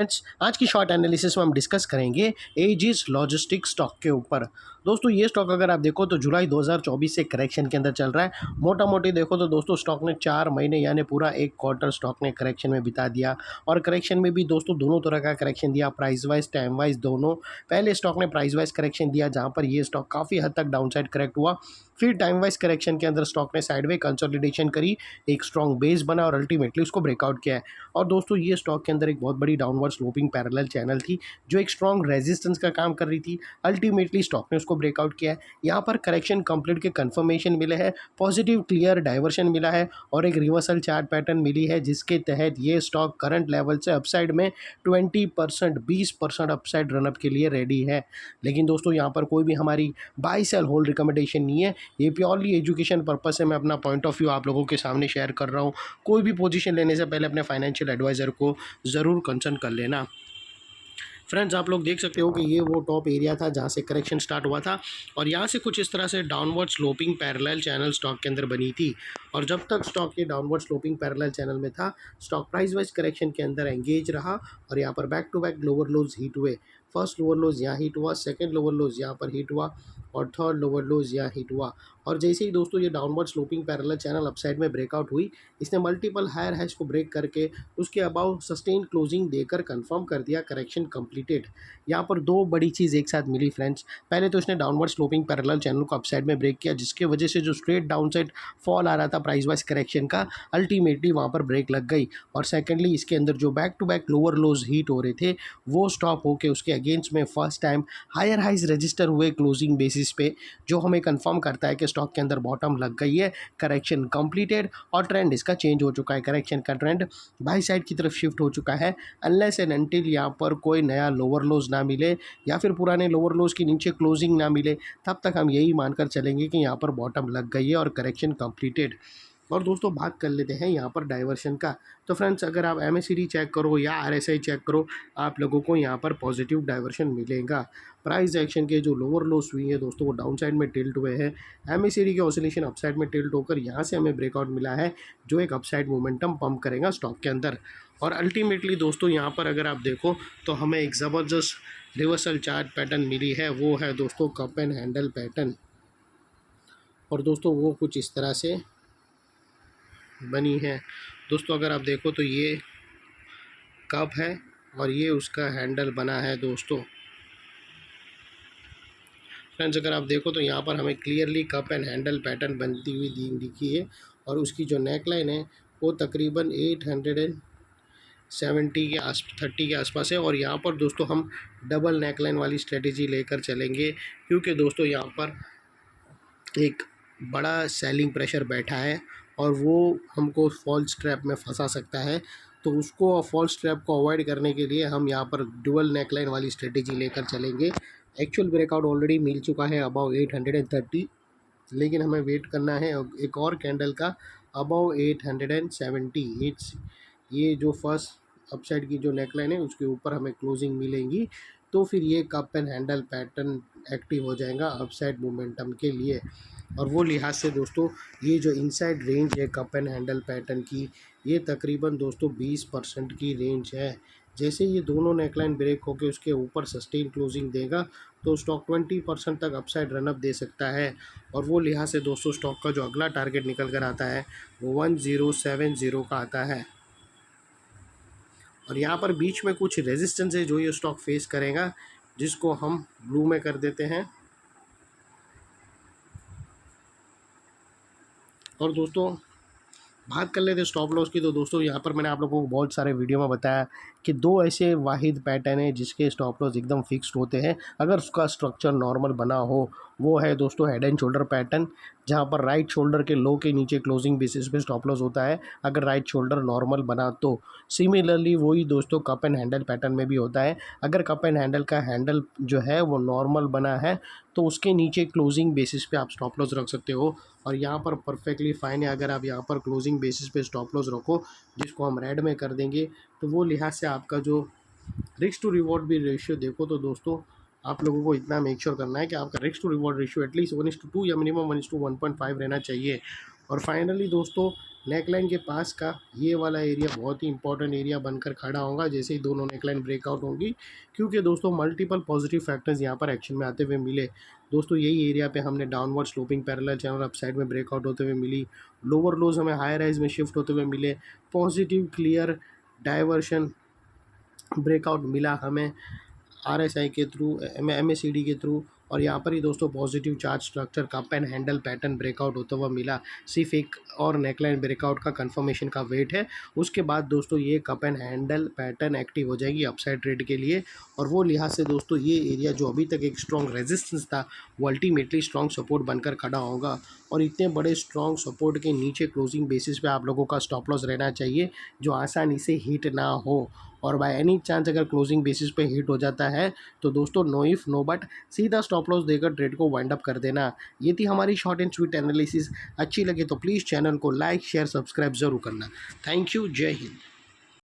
Friends, आज की short analysis में हम डिस्कस करेंगे एजिस लॉजिस्टिक्स स्टॉक के ऊपर। दोस्तों, ये स्टॉक अगर आप देखो तो जुलाई 2024 से करेक्शन के अंदर चल रहा है। मोटा मोटी देखो तो दोस्तों स्टॉक ने 4 महीने यानी पूरा एक क्वार्टर स्टॉक ने करेक्शन में बिता दिया। और करेक्शन में भी दोस्तों दोनों तरह का करेक्शन दिया, प्राइस वाइज टाइम वाइज दोनों। पहले स्टॉक ने प्राइस वाइज करेक्शन दिया जहाँ पर ये स्टॉक काफ़ी हद तक डाउनसाइड करेक्ट हुआ। फिर टाइम वाइज करेक्शन के अंदर स्टॉक ने साइडवे कंसोलिडेशन करी, एक स्ट्रॉन्ग बेस बना और अल्टीमेटली उसको ब्रेकआउट किया है। और दोस्तों ये स्टॉक के अंदर एक बहुत बड़ी डाउनवर्ड स्लोपिंग पैरेलल चैनल थी जो एक स्ट्रॉन्ग रेजिस्टेंस का काम कर रही थी। अल्टीमेटली स्टॉक ने उसको ब्रेकआउट किया है। यहाँ पर करेक्शन कंप्लीट के कंफर्मेशन मिले हैं, पॉजिटिव क्लियर डाइवर्शन मिला है और एक रिवर्सल चार्ट पैटर्न मिली है जिसके तहत ये स्टॉक करंट लेवल से अपसाइड में 20% अपसाइड रनअप के लिए रेडी है। लेकिन दोस्तों यहाँ पर कोई भी हमारी बाई सेल होल्ड रिकमेंडेशन नहीं है, ये प्योरली एजुकेशन पर्पस से मैं अपना पॉइंट ऑफ व्यू आप लोगों के सामने शेयर कर रहा हूँ। कोई भी पोजीशन लेने से पहले अपने फाइनेंशियल एडवाइज़र को ज़रूर कंसल्ट कर लेना। फ्रेंड्स, आप लोग देख सकते हो कि ये वो टॉप एरिया था जहाँ से करेक्शन स्टार्ट हुआ था और यहाँ से कुछ इस तरह से downward sloping parallel channel stock के अंदर बनी थी। और जब तक स्टॉक ये डाउनवर्ड स्लोपिंग पैरेलल चैनल में था, स्टॉक प्राइस वाइज करेक्शन के अंदर एंगेज रहा और यहाँ पर back to back lower lows hit हुए। फर्स्ट लोअर लोज यहाँ हिट हुआ, सेकंड लोअर लोज यहाँ पर हिट हुआ और थर्ड लोअर लोज यहाँ हिट हुआ। और जैसे ही दोस्तों ये downward sloping parallel channel upside में ब्रेकआउट हुई, इसने मल्टीपल हायर हाइज को ब्रेक करके उसके अबाउ सस्टेन क्लोजिंग देकर कंफर्म कर दिया करेक्शन कंप्लीटेड। यहाँ पर दो बड़ी चीज़ एक साथ मिली फ्रेंड्स। पहले तो इसने डाउनवर्ड स्लोपिंग पैरेलल चैनल को अपसाइड में ब्रेक किया जिसके वजह से जो स्ट्रेट डाउनसाइड फॉल आ रहा था प्राइस वाइज करेक्शन का, अल्टीमेटली वहाँ पर ब्रेक लग गई। और सेकेंडली इसके अंदर जो back to back lower lows hit हो रहे थे वो स्टॉप होके उसके अगेंस्ट में first time higher highs register हुए क्लोजिंग बेसिस पे, जो हमें कंफर्म करता है कि स्टॉक के अंदर बॉटम लग गई है, करेक्शन कंप्लीटेड और ट्रेंड इसका चेंज हो चुका है। करेक्शन का ट्रेंड बाई साइड की तरफ शिफ्ट हो चुका है। अनलेस एंड अनटिल यहाँ पर कोई नया लोअर लोज ना मिले या फिर पुराने लोअर लोज के नीचे क्लोजिंग ना मिले, तब तक हम यही मानकर चलेंगे कि यहाँ पर बॉटम लग गई है और करेक्शन कंप्लीटेड। और दोस्तों बात कर लेते हैं यहाँ पर डाइवर्शन का। तो फ्रेंड्स, अगर आप MACD चेक करो या RSI चेक करो, आप लोगों को यहाँ पर पॉजिटिव डाइवर्शन मिलेगा। प्राइस एक्शन के जो लोअर लोस हुई है दोस्तों वो डाउन साइड में टिल्ट हुए हैं। MACD के ऑसिलेशन अपसाइड में टिल्ट होकर यहाँ से हमें ब्रेकआउट मिला है जो एक अपसाइड मोमेंटम पंप करेगा स्टॉक के अंदर। और अल्टीमेटली दोस्तों यहाँ पर अगर आप देखो तो हमें एक ज़बरदस्त रिवर्सल चार्ट पैटर्न मिली है, वो है दोस्तों कप एंड हैंडल पैटर्न। और दोस्तों वो कुछ इस तरह से बनी है। दोस्तों अगर आप देखो तो ये कप है और ये उसका हैंडल बना है दोस्तों। फ्रेंड्स, अगर आप देखो तो यहाँ पर हमें clearly cup and handle pattern बनती हुई दिखी है और उसकी जो नेकलाइन है वो तकरीबन 30 के आसपास है। और यहाँ पर दोस्तों हम डबल नेकलाइन वाली स्ट्रेटेजी लेकर चलेंगे क्योंकि दोस्तों यहाँ पर एक बड़ा सेलिंग प्रेशर बैठा है और वो हमको फॉल्स ट्रैप में फंसा सकता है। तो उसको फॉल्स ट्रैप को अवॉइड करने के लिए हम यहाँ पर डुअल नेकलाइन वाली स्ट्रेटेजी लेकर चलेंगे। एक्चुअल ब्रेकआउट ऑलरेडी मिल चुका है अबाउ 830, लेकिन हमें वेट करना है एक और कैंडल का अबाउ 870। ये जो फर्स्ट अपसाइड की जो नेकलाइन है उसके ऊपर हमें क्लोजिंग मिलेंगी तो फिर ये cup and handle pattern active हो जाएगा अपसाइड मोमेंटम के लिए। और वो लिहाज से दोस्तों ये जो इनसाइड रेंज है कप एंड हैंडल पैटर्न की, ये तकरीबन दोस्तों 20% की रेंज है। जैसे ये दोनों नेकलाइन ब्रेक होकर उसके ऊपर सस्टेन क्लोजिंग देगा तो स्टॉक 20% तक अपसाइड रनअप दे सकता है। और वो लिहाज से दोस्तों स्टॉक का जो अगला टारगेट निकल कर आता है वो 1070 का आता है। और यहाँ पर बीच में कुछ रेजिस्टेंस है जो ये स्टॉक फेस करेगा, जिसको हम ब्लू में कर देते हैं। और दोस्तों बात कर लेते स्टॉप लॉस की। तो दोस्तों यहाँ पर मैंने आप लोगों को बहुत सारे वीडियो में बताया कि दो ऐसे वाहिद पैटर्न है जिसके स्टॉप लॉस एकदम फिक्स्ड होते हैं अगर उसका स्ट्रक्चर नॉर्मल बना हो। वो है दोस्तों हेड एंड शोल्डर पैटर्न, जहाँ पर राइट शोल्डर के लो के नीचे क्लोजिंग बेसिस पे स्टॉप लॉस होता है अगर राइट शोल्डर नॉर्मल बना तो। सिमिलरली वही दोस्तों कप एंड हैंडल पैटर्न में भी होता है, अगर कप एंड हैंडल का हैंडल जो है वो नॉर्मल बना है तो उसके नीचे क्लोजिंग बेसिस पे आप स्टॉप लॉस रख सकते हो। और यहाँ पर परफेक्टली फाइन है अगर आप यहाँ पर क्लोजिंग बेसिस पे स्टॉप लॉस रखो, जिसको हम रेड में कर देंगे। तो वो लिहाज से आपका जो रिस्क टू रिवॉर्ड भी रेशियो देखो तो दोस्तों आप लोगों को इतना मेक श्योर करना है कि आपका risk to reward ratio at least 1:2 या मिनिमम 1:1.5 रहना चाहिए। और फाइनली दोस्तों नेकलाइन के पास का ये वाला एरिया बहुत ही इंपॉर्टेंट एरिया बनकर खड़ा होगा जैसे ही दोनों नेकलाइन ब्रेकआउट होंगी, क्योंकि दोस्तों मल्टीपल पॉजिटिव फैक्टर्स यहाँ पर एक्शन में आते हुए मिले। दोस्तों यही एरिया पे हमने downward sloping parallel channel up side में ब्रेकआउट होते हुए मिली, लोअर लोज हमें हाई राइज में शिफ्ट होते हुए मिले, पॉजिटिव क्लियर डाइवर्शन ब्रेकआउट मिला हमें आरएसआई के थ्रू, एमएसीडी के थ्रू, और यहाँ पर ही दोस्तों positive charge structure cup and handle pattern breakout होता हुआ मिला। सिर्फ एक और नेकलाइन ब्रेकआउट का कंफर्मेशन का वेट है, उसके बाद दोस्तों ये cup and handle pattern active हो जाएगी अपसाइड ट्रेड के लिए। और वो लिहाज से दोस्तों ये एरिया जो अभी तक एक स्ट्रॉन्ग रेजिस्टेंस था वो अल्टीमेटली स्ट्रॉन्ग सपोर्ट बनकर खड़ा होगा। और इतने बड़े स्ट्रॉन्ग सपोर्ट के नीचे क्लोजिंग बेसिस पे आप लोगों का स्टॉप लॉस रहना चाहिए जो आसानी से हिट ना हो। और बाय एनी चांस अगर क्लोजिंग बेसिस पे हिट हो जाता है तो दोस्तों नो इफ नो बट सीधा स्टॉप लॉस देकर ट्रेड को वाइंड अप कर देना। ये थी हमारी शॉर्ट एंड स्वीट एनालिसिस। अच्छी लगे तो प्लीज़ चैनल को लाइक शेयर सब्सक्राइब ज़रूर करना। थैंक यू, जय हिंद।